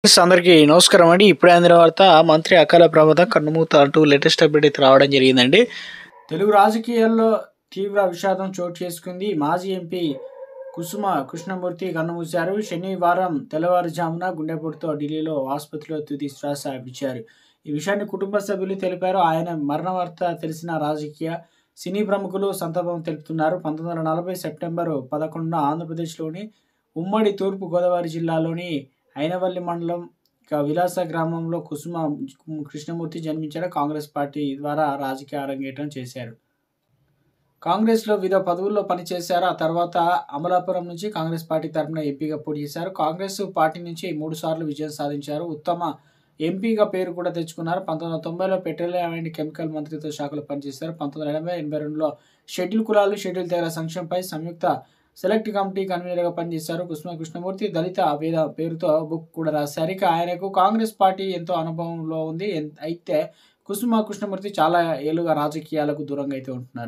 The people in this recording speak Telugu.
అందరికీ నమస్కారం అండి. ఇప్పుడే అందిన వార్త మంత్రి అకాల ప్రమాదం కన్నుమూత అంటూ లేటెస్ట్ అప్డేట్ అయితే రావడం జరిగిందండి. తెలుగు రాజకీయాల్లో తీవ్ర విషాదం చోటు చేసుకుంది. మాజీ ఎంపీ కుసుమ కృష్ణమూర్తి కన్నుమూశారు. శనివారం తెల్లవారుజామున గుండెపోటుతో ఢిల్లీలో ఆసుపత్రిలో తుది శ్వాస విడిచారు. ఈ విషయాన్ని కుటుంబ సభ్యులు తెలిపారు. ఆయన మరణ వార్త తెలిసిన రాజకీయ సినీ ప్రముఖులు సంతాపం తెలుపుతున్నారు. 1940 సెప్టెంబర్ 11న ఆంధ్రప్రదేశ్లోని ఉమ్మడి తూర్పు గోదావరి జిల్లాలోని అయినవల్లి మండలం విలాస గ్రామంలో కుసుమ కృష్ణమూర్తి జన్మించారు. కాంగ్రెస్ పార్టీ ద్వారా రాజకీయ అరంగేట్రం చేశారు. కాంగ్రెస్లో వివిధ పదవుల్లో పనిచేశారు. ఆ తర్వాత అమలాపురం నుంచి కాంగ్రెస్ పార్టీ తరఫున ఎంపీగా పోటీ చేశారు. కాంగ్రెస్ పార్టీ నుంచి 3 సార్లు విజయం సాధించారు. ఉత్తమ ఎంపీగా పేరు కూడా తెచ్చుకున్నారు. 1990లో పెట్రోలియం అండ్ కెమికల్ మంత్రిత్వ శాఖలో పనిచేశారు. 1982లో షెడ్యూల్ కులాలు, షెడ్యూల్ తెగల సంక్షేమంపై సంయుక్త సెలెక్ట్ కమిటీ కన్వీనర్గా పనిచేశారు. కుసుమ కృష్ణమూర్తి దళిత వేద పేరుతో బుక్ కూడా రాశారు. ఇక ఆయనకు కాంగ్రెస్ పార్టీ ఎంతో అనుభవంలో ఉంది. అయితే కుసుమ కృష్ణమూర్తి చాలా ఏళ్ళుగా రాజకీయాలకు దూరంగా అయితే ఉంటున్నారు.